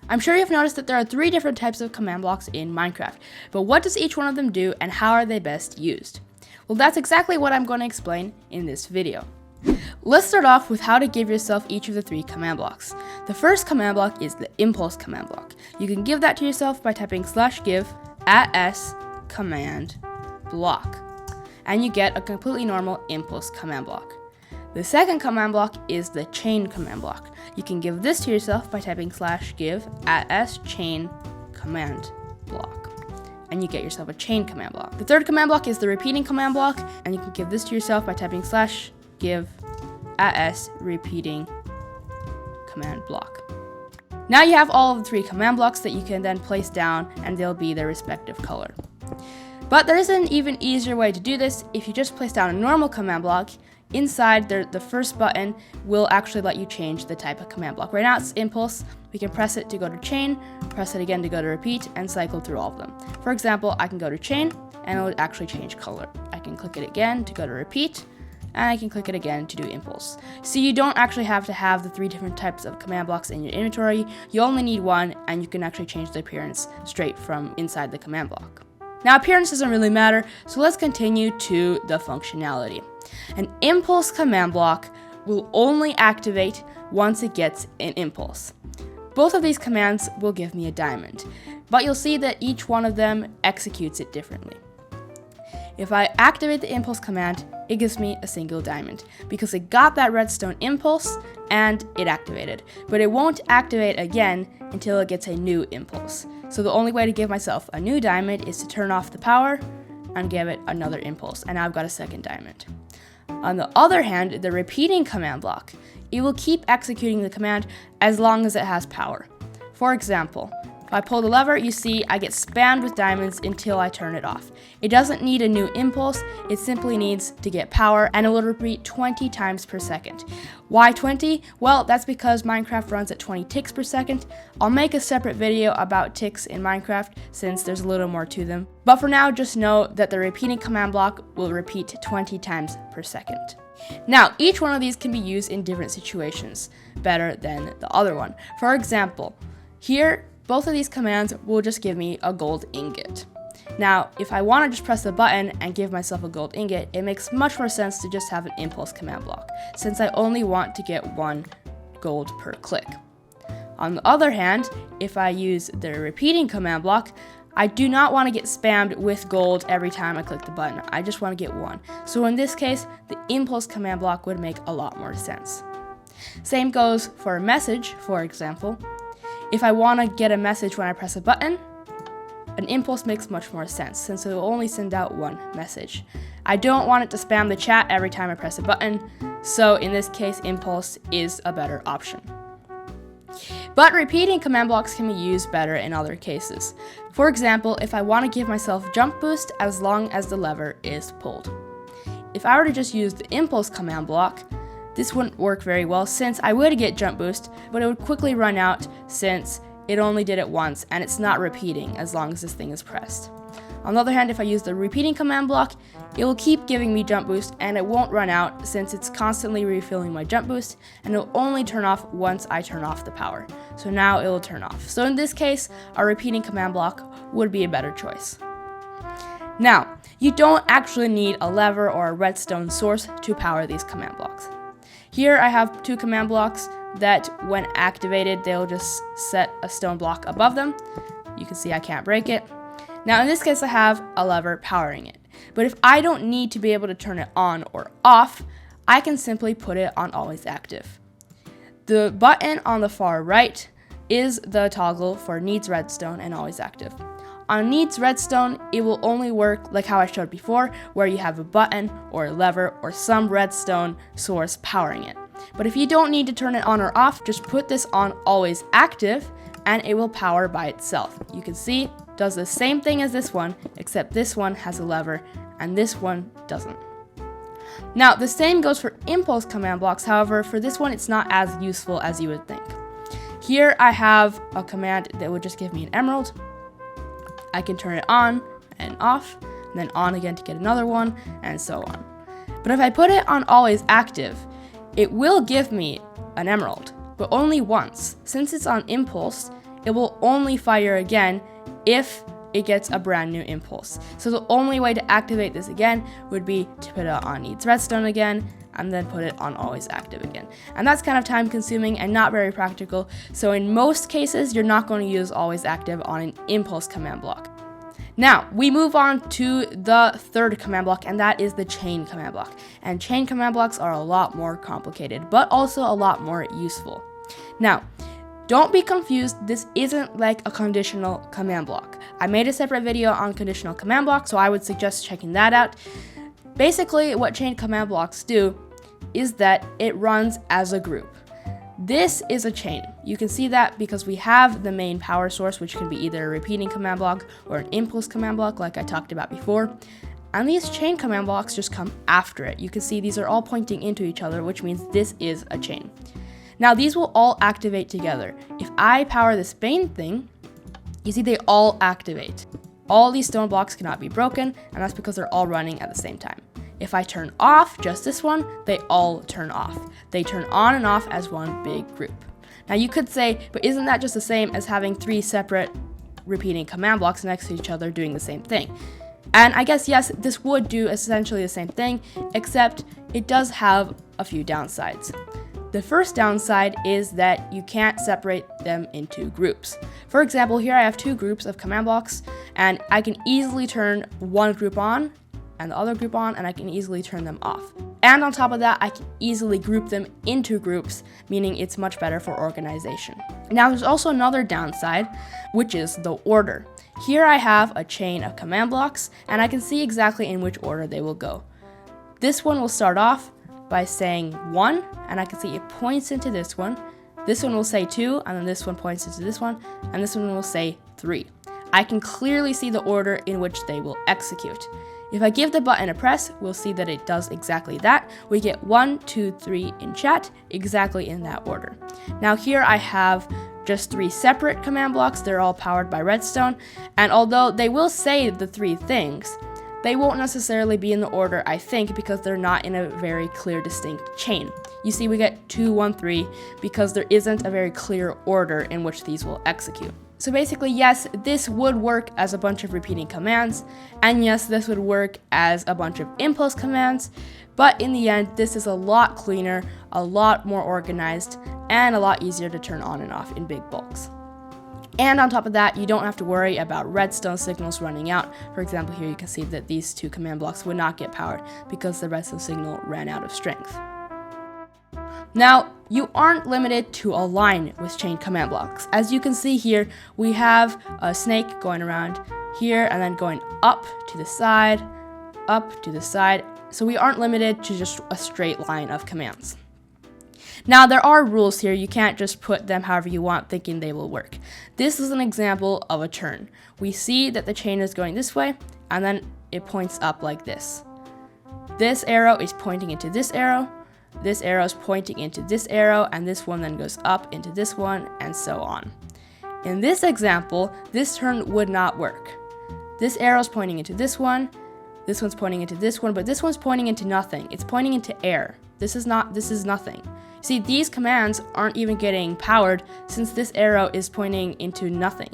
I'm sure you've noticed that there are 3 different types of command blocks in Minecraft, but what does each one of them do and how are they best used? Well, that's exactly what I'm going to explain in this video. Let's start off with how to give yourself each of the 3 command blocks. The first command block is the impulse command block. You can give that to yourself by typing /give @s command block, and you get a completely normal impulse command block. The second command block is the chain command block. You can give this to yourself by typing /give @s chain command block, and you get yourself a chain command block. The third command block is the repeating command block, and you can give this to yourself by typing /give @s repeating command block. Now you have all of the 3 command blocks that you can then place down, and they'll be their respective color. But there is an even easier way to do this. If you just place down a normal command block, inside the first button will actually let you change the type of command block. Right now it's impulse. We can press it to go to chain, press it again to go to repeat, and cycle through all of them. For example, I can go to chain, and it will actually change color. I can click it again to go to repeat, and I can click it again to do impulse. So you don't actually have to have the 3 different types of command blocks in your inventory. You only need one, and you can actually change the appearance straight from inside the command block. Now, appearance doesn't really matter, so let's continue to the functionality. An impulse command block will only activate once it gets an impulse. Both of these commands will give me a diamond, but you'll see that each one of them executes it differently. If I activate the impulse command, it gives me a single diamond because it got that redstone impulse and it activated, but it won't activate again until it gets a new impulse. So the only way to give myself a new diamond is to turn off the power and give it another impulse, and now I've got a second diamond. On the other hand, the repeating command block, it will keep executing the command as long as it has power. For example, if I pull the lever, you see I get spammed with diamonds until I turn it off. It doesn't need a new impulse, it simply needs to get power, and it will repeat 20 times per second. Why 20? Well, that's because Minecraft runs at 20 ticks per second. I'll make a separate video about ticks in Minecraft since there's a little more to them. But for now, just know that the repeating command block will repeat 20 times per second. Now, each one of these can be used in different situations, better than the other one. For example, here, both of these commands will just give me a gold ingot. Now, if I want to just press the button and give myself a gold ingot, it makes much more sense to just have an impulse command block, since I only want to get 1 gold per click. On the other hand, if I use the repeating command block, I do not want to get spammed with gold every time I click the button. I just want to get 1. So in this case, the impulse command block would make a lot more sense. Same goes for a message, for example. If I want to get a message when I press a button, an impulse makes much more sense since it will only send out 1 message. I don't want it to spam the chat every time I press a button, so in this case, impulse is a better option. But repeating command blocks can be used better in other cases. For example, if I want to give myself jump boost as long as the lever is pulled. If I were to just use the impulse command block, this wouldn't work very well since I would get jump boost, but it would quickly run out since it only did it once and it's not repeating as long as this thing is pressed. On the other hand, if I use the repeating command block, it will keep giving me jump boost and it won't run out since it's constantly refilling my jump boost, and it will only turn off once I turn off the power. So now it will turn off. So in this case, a repeating command block would be a better choice. Now, you don't actually need a lever or a redstone source to power these command blocks. Here I have 2 command blocks that when activated, they'll just set a stone block above them. You can see I can't break it. Now in this case, I have a lever powering it. But if I don't need to be able to turn it on or off, I can simply put it on always active. The button on the far right is the toggle for needs redstone and always active. On needs redstone, it will only work like how I showed before, where you have a button or a lever or some redstone source powering it. But if you don't need to turn it on or off, just put this on always active and it will power by itself. You can see it does the same thing as this one, except this one has a lever and this one doesn't. Now, the same goes for impulse command blocks. However, for this one, it's not as useful as you would think. Here I have a command that would just give me an emerald. I can turn it on and off, and then on again to get another one, and so on. But if I put it on always active, it will give me an emerald, but only once. Since it's on impulse, it will only fire again if it gets a brand new impulse. So the only way to activate this again would be to put it on needs redstone again, and then put it on always active again. And that's kind of time consuming and not very practical. So in most cases, you're not going to use always active on an impulse command block. Now, we move on to the third command block, and that is the chain command block. And chain command blocks are a lot more complicated, but also a lot more useful. Now, don't be confused, this isn't like a conditional command block. I made a separate video on conditional command blocks, so I would suggest checking that out. Basically, what chain command blocks do is that it runs as a group. This is a chain. You can see that because we have the main power source, which can be either a repeating command block or an impulse command block like I talked about before. And these chain command blocks just come after it. You can see these are all pointing into each other, which means this is a chain. Now these will all activate together. If I power this main thing, you see they all activate. All these stone blocks cannot be broken, and that's because they're all running at the same time. If I turn off just this one, they all turn off. They turn on and off as one big group. Now you could say, but isn't that just the same as having 3 separate repeating command blocks next to each other doing the same thing? And I guess yes, this would do essentially the same thing, except it does have a few downsides. The first downside is that you can't separate them into groups. For example, here I have 2 groups of command blocks, and I can easily turn one group on and the other group on, and I can easily turn them off. And on top of that, I can easily group them into groups, meaning it's much better for organization. Now there's also another downside, which is the order. Here I have a chain of command blocks, and I can see exactly in which order they will go. This one will start off by saying 1, and I can see it points into this one. This one will say 2, and then this one points into this one, and this one will say 3. I can clearly see the order in which they will execute. If I give the button a press, we'll see that it does exactly that. We get 1, 2, 3 in chat, exactly in that order. Now here I have just 3 separate command blocks. They're all powered by redstone, and although they will say the 3 things, they won't necessarily be in the order I think because they're not in a very clear, distinct chain. You see we get 2, 1, 3 because there isn't a very clear order in which these will execute. So basically, yes, this would work as a bunch of repeating commands, and yes, this would work as a bunch of impulse commands, but in the end, this is a lot cleaner, a lot more organized, and a lot easier to turn on and off in big bulks. And on top of that, you don't have to worry about redstone signals running out. For example, here you can see that these 2 command blocks would not get powered because the redstone signal ran out of strength. Now, you aren't limited to a line with chain command blocks. As you can see here, we have a snake going around here and then going up to the side, so we aren't limited to just a straight line of commands. Now, there are rules here. You can't just put them however you want thinking they will work. This is an example of a turn. We see that the chain is going this way, and then it points up like this. This arrow is pointing into this arrow is pointing into this arrow, and this one then goes up into this one, and so on. In this example, this turn would not work. This arrow is pointing into this one's pointing into this one, but this one's pointing into nothing. It's pointing into air. This is nothing. See, these commands aren't even getting powered since this arrow is pointing into nothing.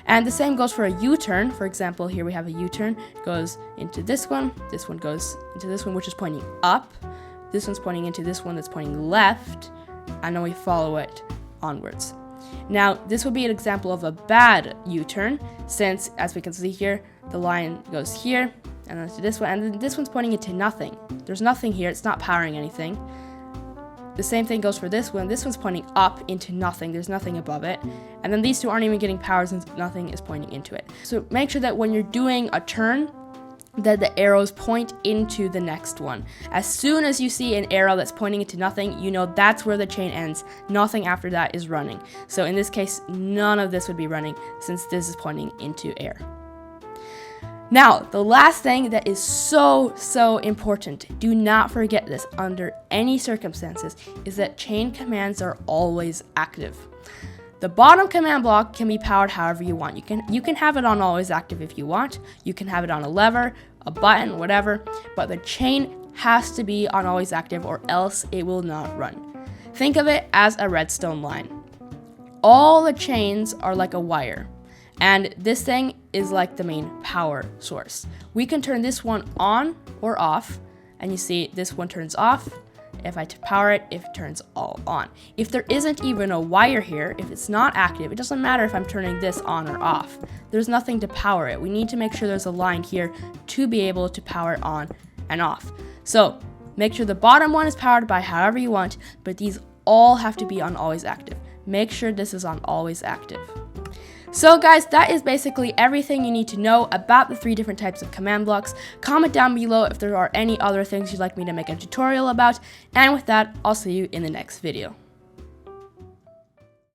And the same goes for a U-turn. For example, here we have a U-turn. It goes into this one goes into this one, which is pointing up. This one's pointing into this one that's pointing left, and then we follow it onwards. Now, this would be an example of a bad U-turn, since, as we can see here, the line goes here, and then to this one, and then this one's pointing into nothing. There's nothing here, it's not powering anything. The same thing goes for this one. This one's pointing up into nothing, there's nothing above it. And then these 2 aren't even getting powered since nothing is pointing into it. So make sure that when you're doing a turn, that the arrows point into the next one. As soon as you see an arrow that's pointing into nothing, you know that's where the chain ends. Nothing after that is running. So in this case, none of this would be running since this is pointing into air. Now, the last thing that is so important, do not forget this under any circumstances, is that chain commands are always active. The bottom command block can be powered however you want. You can have it on always active if you want. You can have it on a lever, a button, whatever, but the chain has to be on always active or else it will not run. Think of it as a redstone line. all the chains are like a wire. And this thing is like the main power source. We can turn this one on or off, and you see this one turns off. If I power it, it turns all on. If there isn't even a wire here, if it's not active, it doesn't matter if I'm turning this on or off. There's nothing to power it. We need to make sure there's a line here to be able to power it on and off. So make sure the bottom one is powered by however you want, but these all have to be on always active. Make sure this is on always active. So guys, that is basically everything you need to know about the 3 different types of command blocks. Comment down below if there are any other things you'd like me to make a tutorial about. And with that, I'll see you in the next video.